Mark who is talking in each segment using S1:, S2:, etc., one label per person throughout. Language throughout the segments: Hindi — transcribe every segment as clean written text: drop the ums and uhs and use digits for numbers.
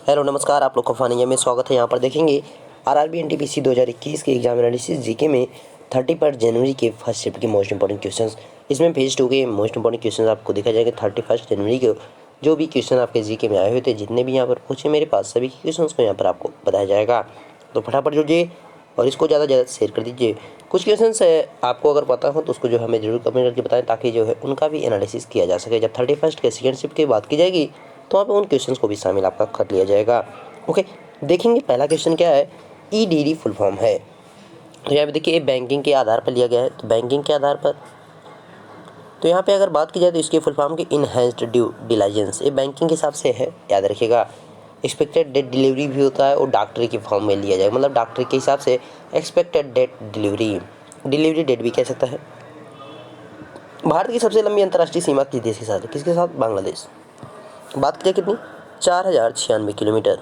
S1: हेलो नमस्कार, आप लोग को फानिया में स्वागत है। यहाँ पर देखेंगे आरआरबी एनटीपीसी 2021 के एग्जाम एनालिसिस जीके में 31 जनवरी के फर्स्ट शिफ्ट के मोस्ट इंपॉर्टेंट क्वेश्चंस। इसमें फेज 2 के मोस्ट इंपॉर्टेंट क्वेश्चंस आपको दिखा जाएगा 31 जनवरी के। जो भी क्वेश्चन आपके जीके में आए हुए थे, जितने भी यहाँ पर पूछे मेरे पास, सभी क्वेश्चन को यहाँ पर आपको बताया जाएगा। तो फटाफट जुड़िए और इसको ज़्यादा से ज़्यादा शेयर कर दीजिए। कुछ क्वेश्चन आपको अगर पता हो तो उसको जो हमें जरूर कमेंट करके बताएं, ताकि जो है उनका भी एनालिसिस किया जा सके। जब 31 के सेकेंड शिफ्ट की बात की जाएगी तो वहाँ पे उन क्वेश्चंस को भी शामिल आपका कर लिया जाएगा। ओके, देखेंगे पहला क्वेश्चन क्या है। ईडीडी फुल फॉर्म है। तो यहाँ पे देखिए बैंकिंग के आधार पर लिया गया है। तो बैंकिंग के आधार पर तो यहाँ पे अगर बात की जाए तो इसके फुल फॉर्म की इनहेंस्ड ड्यू डिलिजेंस, ये बैंकिंग के हिसाब से है, याद रखिएगा। एक्सपेक्टेड डेट डिलीवरी भी होता है और डॉक्टरी के फॉर्म में लिया जाएगा, मतलब डॉक्टरी के हिसाब से एक्सपेक्टेड डेट डिलीवरी डेट भी कह सकता है। भारत की सबसे लंबी अंतर्राष्ट्रीय सीमा किस देश के साथ है? किसके साथ? बांग्लादेश। बात की जाए कितनी? 4096 किलोमीटर।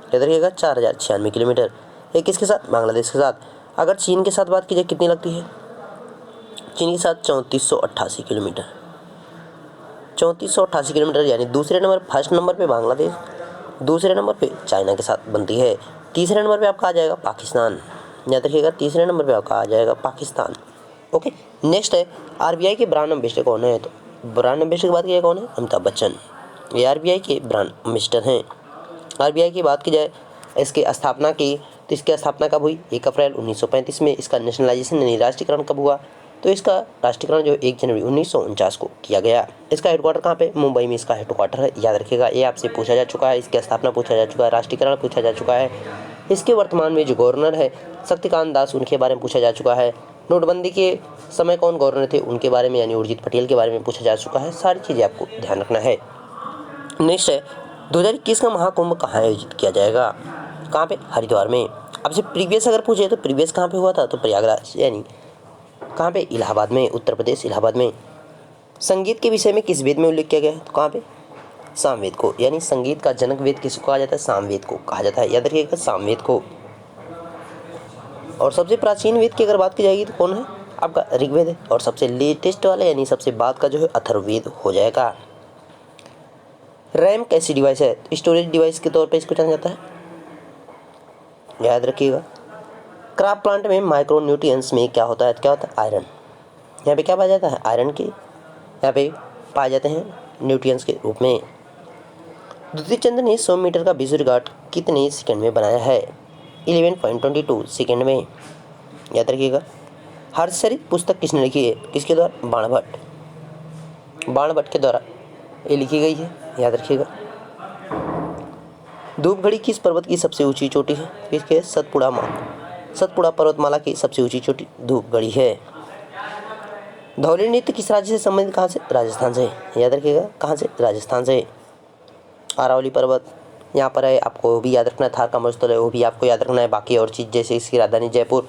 S1: याद रखिएगा 4096 किलोमीटर। ये किसके साथ? बांग्लादेश के साथ। अगर चीन के साथ बात की जाए कितनी लगती है? चीन के साथ 3488 किलोमीटर। 3488 किलोमीटर, यानी दूसरे नंबर, फर्स्ट नंबर पे बांग्लादेश, दूसरे नंबर पे चाइना के साथ बनती है। तीसरे नंबर पे आपका आ जाएगा पाकिस्तान। याद रखिएगा तीसरे नंबर पे आपका आ जाएगा पाकिस्तान। ओके, नेक्स्ट है आरबीआई के ब्रांड एम्बेसडर कौन है? तो ब्रांड एम्बेसडर की बात की जाए कौन है? अमिताभ बच्चन। ये आरबीआई के ब्रांड एम्बेसडर हैं। आरबीआई की बात की जाए इसके स्थापना की, तो इसकी स्थापना कब हुई? 1 अप्रैल 1935 में। इसका नेशनलाइजेशन यानी राष्ट्रीयकरण कब हुआ? तो इसका राष्ट्रीयकरण जो 1 जनवरी 1949 को किया गया। इसका हेडक्वार्टर कहाँ पे? मुंबई में इसका हेडक्वार्टर है। याद रखिएगा, ये आपसे पूछा जा चुका है। इसकी स्थापना पूछा जा चुका है, राष्ट्रीयकरण पूछा जा चुका है। इसके वर्तमान में जो गवर्नर है शक्तिकांत दास, उनके बारे में पूछा जा चुका है। नोटबंदी के समय कौन गवर्नर थे, उनके बारे में यानी उर्जित पटेल के बारे में पूछा जा चुका है। सारी चीज़ें आपको ध्यान रखना है। नेक्स्ट है 2021 का महाकुंभ कहाँ आयोजित किया जाएगा? कहाँ पे? हरिद्वार में। आपसे प्रीवियस अगर पूछे तो प्रीवियस कहाँ पे हुआ था? तो प्रयागराज, यानी कहाँ पे? इलाहाबाद में, उत्तर प्रदेश, इलाहाबाद में। संगीत के विषय में किस वेद में उल्लेख किया गया है? तो कहाँ पे? सामवेद को, यानी संगीत का जनक वेद किसको कहा जाता है? सामवेद को कहा जाता है। याद रखिएगा सामवेद को। और सबसे प्राचीन वेद की अगर बात की जाएगी तो कौन है? आपका ऋग्वेद है। और सबसे लेटेस्ट वाला यानी सबसे बाद का जो है अथर्ववेद हो जाएगा। रैम कैसी डिवाइस है? स्टोरेज डिवाइस के तौर पे इसको जाना जाता है। याद रखिएगा। क्रॉप प्लांट में माइक्रो न्यूट्रिएंट्स में क्या होता है? क्या होता है? आयरन। यहाँ पे क्या पाया जाता है? आयरन के यहाँ पे पाए जाते हैं न्यूट्रिएंट्स के रूप में। द्युति चंद्र ने 100 मीटर का विश्व रिकॉर्ड कितने सेकंड में बनाया है? 11.22 सेकंड में। याद रखिएगा। हर्षचरित पुस्तक किसने लिखी है? किसके द्वारा? बाणभट्ट। बाणभट्ट के द्वारा ये लिखी गई है। याद रखिएगा। धूपगढ़ी किस पर्वत की सबसे ऊंची चोटी है? किसके? सतपुड़ा पर्वतमाला की सबसे ऊंची चोटी धूपगढ़ी है। धौली नृत्य किस राज्य से संबंधित? कहाँ से? राजस्थान से। याद रखिएगा कहाँ से? राजस्थान से। अरावली पर्वत यहाँ पर है, आपको वो भी याद रखना है। थार का मरुस्थल है, वो भी आपको याद रखना है। बाकी और चीज़ जैसे इसकी राजधानी जयपुर,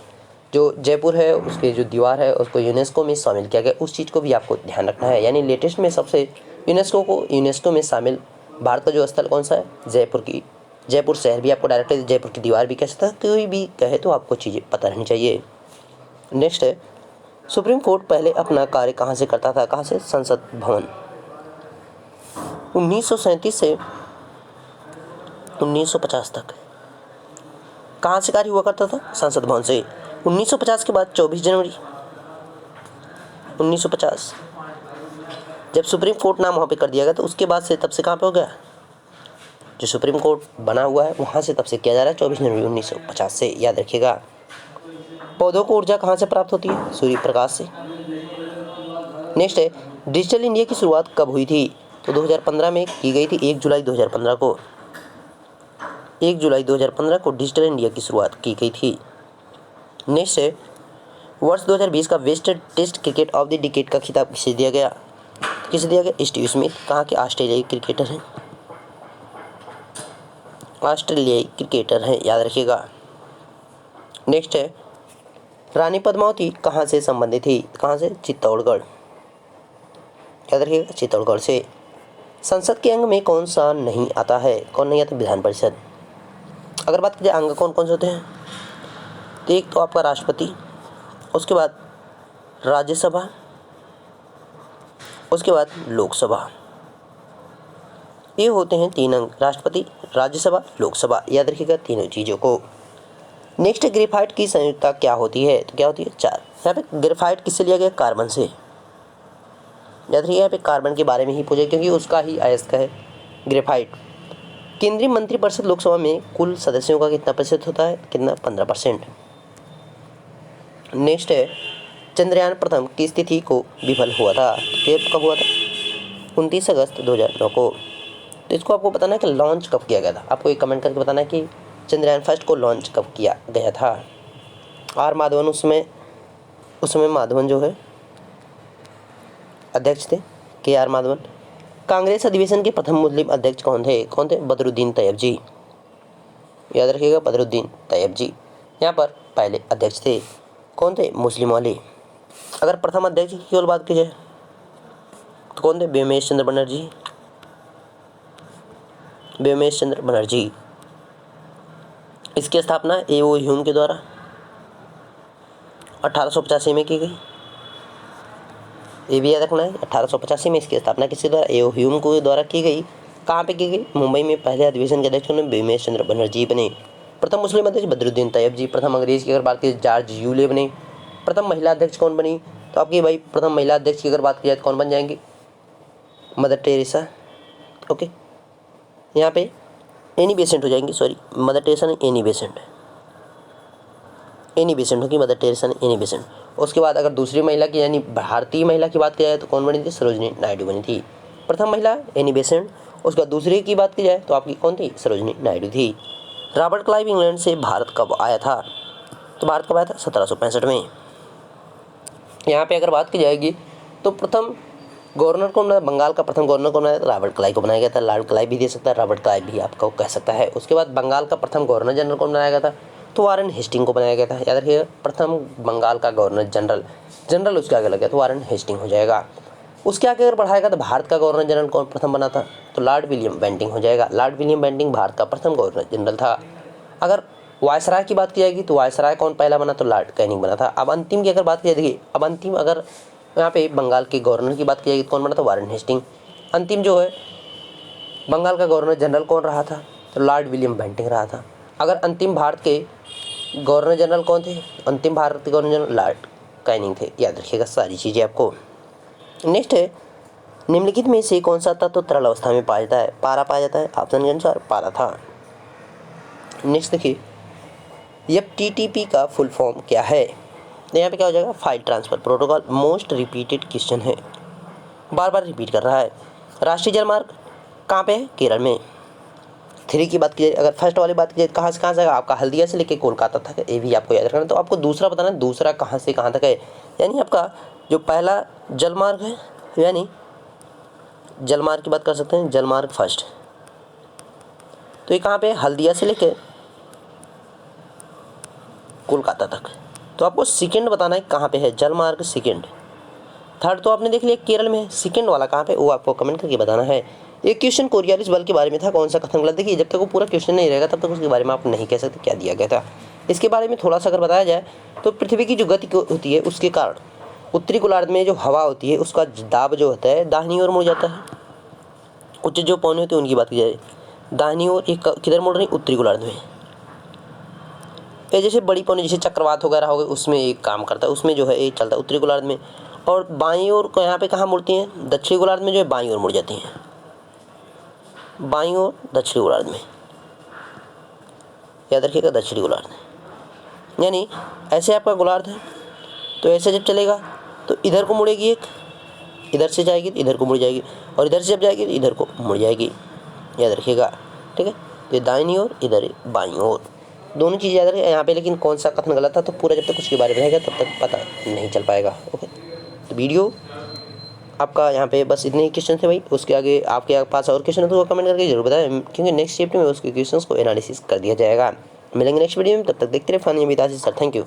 S1: जो जयपुर है उसके जो दीवार है उसको यूनेस्को में शामिल किया गया, उस चीज़ को भी आपको ध्यान रखना है। यानी लेटेस्ट में सबसे यूनेस्को में शामिल भारत का जो स्थल कौन सा है? जयपुर की। जयपुर शहर भी आपको डायरेक्ट जयपुर की दीवार भी कह सकता है, कोई भी कहे तो आपको चीज़ें पता रहनी चाहिए। नेक्स्ट है सुप्रीम कोर्ट पहले अपना कार्य कहाँ से करता था? कहाँ से? संसद भवन। 1937 से 1950 तक कहाँ से कार्य हुआ करता था? संसद भवन से। 1950 के बाद 24 जनवरी 1950 जब सुप्रीम कोर्ट नाम वहाँ पे कर दिया गया, तो उसके बाद से तब से कहाँ पे हो गया? जो सुप्रीम कोर्ट बना हुआ है वहाँ से तब से किया जा रहा है 24 जनवरी 1950 से। याद रखिएगा। पौधों को ऊर्जा कहाँ से प्राप्त होती है? सूर्य प्रकाश से। नेक्स्ट है डिजिटल इंडिया की शुरुआत कब हुई थी? तो 2015 में की गई थी। 1 जुलाई 2015 को 1 जुलाई 2015 को डिजिटल इंडिया की शुरुआत की गई थी। नेक्स्ट है वर्ष 2020 का best test cricket of the decade का खिताब किसे दिया गया? किसे दिया गया? Steve Smith. कहाँ के? ऑस्ट्रेलियाई क्रिकेटर हैं। ऑस्ट्रेलियाई क्रिकेटर हैं, याद रखिएगा। नेक्स्ट है रानी पद्मावती कहाँ से संबंधित थी? कहाँ से? चित्तौड़गढ़। याद रखिएगा चित्तौड़गढ़ से। संसद के अंग में कौन सा नहीं आता है? कौन नहीं आता? विधान परिषद। अगर बात की जाए अंग कौन कौन से होते हैं, तो एक तो आपका राष्ट्रपति, उसके बाद राज्यसभा, उसके बाद लोकसभा। ये होते हैं 3 अंग, राष्ट्रपति, राज्यसभा, लोकसभा। याद रखिएगा तीनों चीज़ों को। नेक्स्ट, ग्रेफाइट की संयुक्तता क्या होती है? तो क्या होती है? 4। यहाँ पे ग्रेफाइट किससे लिया गया? कार्बन से। याद रखिए यहाँ पे कार्बन के बारे में ही पूछे क्योंकि उसका ही अयस्क है ग्रेफाइट। केंद्रीय मंत्रिपरिषद लोकसभा में कुल सदस्यों का कितना प्रतिशत होता है? कितना? 15%। नेक्स्ट है, चंद्रयान प्रथम किस तिथि को विफल हुआ था? कब हुआ था? 29 अगस्त 2009 को। तो इसको आपको बताना है कि लॉन्च कब किया गया था। आपको एक कमेंट करके बताना है कि चंद्रयान फर्स्ट को लॉन्च कब किया गया था। आर माधवन उस समय माधवन जो है अध्यक्ष थे, के आर माधवन। कांग्रेस अधिवेशन के प्रथम मुस्लिम अध्यक्ष कौन थे? बदरुद्दीन तैयब जी। याद रखिएगा बदरुद्दीन तैयब जी यहाँ पर पहले अध्यक्ष थे। कौन थे? मुस्लिम वाले। अगर प्रथम अध्यक्ष की केवल बात की जाए तो कौन थे? व्योमेश चंद्र बनर्जी। व्योमेश चंद्र बनर्जी। इसकी स्थापना ए.ओ. ह्यूम के द्वारा 1885 में की गई। ये भी याद रखना है, 1885 में इसकी स्थापना किसके द्वारा? ए.ओ. ह्यूम के द्वारा की गई। कहाँ पे की गई? मुंबई में। पहले अधिवेशन के अध्यक्ष व्योमेश चंद्र बनर्जी बने। प्रथम मुस्लिम अध्यक्ष बदरुद्दीन तैयब जी। प्रथम अंग्रेज की अगर बात की जॉर्ज यूले बने। प्रथम महिला अध्यक्ष कौन बनी? तो आपकी भाई प्रथम महिला अध्यक्ष की अगर बात की जाए तो कौन बन जाएंगी? Mother Teresa. ओके, यहाँ पे एनी बेसेंट हो जाएंगी। सॉरी, मदर टेरेसा ने एनी बेसेंट। एनी बेसेंट होगी, मदर टेरेसा ने एनी बेसेंट। उसके बाद अगर दूसरी महिला की यानी भारतीय महिला की बात की जाए तो कौन बनी थी? सरोजनी नायडू बनी थी। प्रथम महिला एनी बेसेंट। उसके बाद दूसरी की बात की जाए तो आपकी कौन थी? सरोजनी नायडू थी। रॉबर्ट क्लाइव इंग्लैंड से भारत कब आया था? तो भारत कब आया था? 1765 में। यहाँ पे अगर बात की जाएगी तो प्रथम गवर्नर को बंगाल का प्रथम गवर्नर को बनाया था? रॉबर्ट क्लाइव को बनाया गया था। लॉर्ड क्लाइव भी दे सकता है, रॉबर्ट क्लाइव भी आपको कह सकता है। उसके बाद बंगाल का प्रथम गवर्नर जनरल को बनाया गया था? तो वारेन हेस्टिंग को बनाया गया था। याद रखिएगा प्रथम बंगाल का गवर्नर जनरल उसके आगे लग गया तो वारेन हेस्टिंग हो जाएगा। उसके आगे अगर बढ़ाएगा तो भारत का गवर्नर जनरल कौन प्रथम बना था? तो लॉर्ड विलियम बेंटिंक हो जाएगा। लॉर्ड विलियम बेंटिंक भारत का प्रथम गवर्नर जनरल था। अगर वायसराय की बात की जाएगी तो वायसराय कौन पहला बना? तो लॉर्ड कैनिंग बना था। अब अंतिम की अगर बात की जाएगी, अब अंतिम अगर यहाँ पे बंगाल के गवर्नर की बात की जाएगी तो कौन बना था? Warren Hastings. अंतिम जो है बंगाल का गवर्नर जनरल कौन रहा था? तो लॉर्ड विलियम बेंटिंक रहा था। अगर अंतिम भारत के गवर्नर जनरल कौन थे? अंतिम भारत के गवर्नर जनरल लॉर्ड कैनिंग थे। याद रखिएगा सारी चीज़ें आपको। नेक्स्ट है, निम्नलिखित में से कौन सा तत्व तरल अवस्था में पाया जाता है? पारा पाया जाता है। ऑप्शन के अनुसार पारा था। नेक्स्ट देखिए, एफटीपी का फुल फॉर्म क्या है? यहाँ पे क्या हो जाएगा? File transfer protocol. Most repeated question है, बार बार रिपीट कर रहा है। राष्ट्रीय जलमार्ग कहाँ पे है? केरल में। 3 की बात की जाए, अगर फर्स्ट वाली बात की जाए कहाँ से जाएगा? आपका हल्दिया से लेके कोलकाता तक है, ये भी आपको याद रखना है। तो आपको दूसरा बताना है, दूसरा कहाँ से कहाँ तक है। यानी आपका जो पहला जलमार्ग है, यानी जलमार्ग की बात कर सकते हैं, जलमार्ग फर्स्ट, तो ये कहाँ पे? हल्दिया से लेके कोलकाता तक। तो आपको सेकंड बताना है कहाँ पे है जलमार्ग सेकंड। थर्ड तो आपने देख लिया केरल में है, सेकंड वाला कहाँ पे वो आपको कमेंट करके बताना है। एक क्वेश्चन कोरियालिस बल के बारे में था, कौन सा कथन गलत? देखिए जब तक वो पूरा क्वेश्चन नहीं रहेगा तब तक उसके बारे में आप नहीं कह सकते क्या दिया गया था। इसके बारे में थोड़ा सा अगर बताया जाए तो पृथ्वी की जो गति होती है उसके कारण उत्तरी गोलार्ध में जो हवा होती है उसका दाब जो होता है दाहिनी ओर मुड़ जाता है। उच्च जो पौने होते हैं उनकी बात की जाए दाहिनी ओर, एक किधर मुड़ रही? उत्तरी गोलार्ध में। ये जैसे बड़ी पौने जैसे चक्रवात वगैरह हो गए उसमें एक काम करता है, उसमें जो है ये चलता है उत्तरी गोलार्ध में। और बाईं ओर को यहाँ पे कहाँ मुड़ती हैं? दक्षिणी गोलार्ध में जो है बाईं ओर मुड़ जाती हैं, बाईं ओर दक्षिणी गोलार्ध में। याद रखिएगा दक्षिणी गोलार्ध, यानी ऐसे आपका गोलार्ध है तो ऐसे जब चलेगा तो इधर को मुड़ेगी, एक इधर से जाएगी तो इधर को मुड़ जाएगी, और इधर से जब जाएगी तो इधर को मुड़ जाएगी। याद रखिएगा, ठीक है। तो ये दाहिनी ओर, इधर बाईं ओर, दोनों चीज़ याद रखिए यहाँ पे। लेकिन कौन सा कथन गलत था तो पूरा जब तक उसके बारे में रहेगा तब तक पता नहीं चल पाएगा। ओके, तो वीडियो आपका यहाँ पे बस इतने ही क्वेश्चन थे भाई। उसके आगे आपके पास और क्वेश्चन है तो वो कमेंट करके जरूर बताएं, क्योंकि नेक्स्ट चैप्टर में उसके क्वेश्चंस को एनालिसिस कर दिया जाएगा। मिलेंगे नेक्स्ट वीडियो में, तब तक देखते रहे फनी अमिताशी सर। Thank you.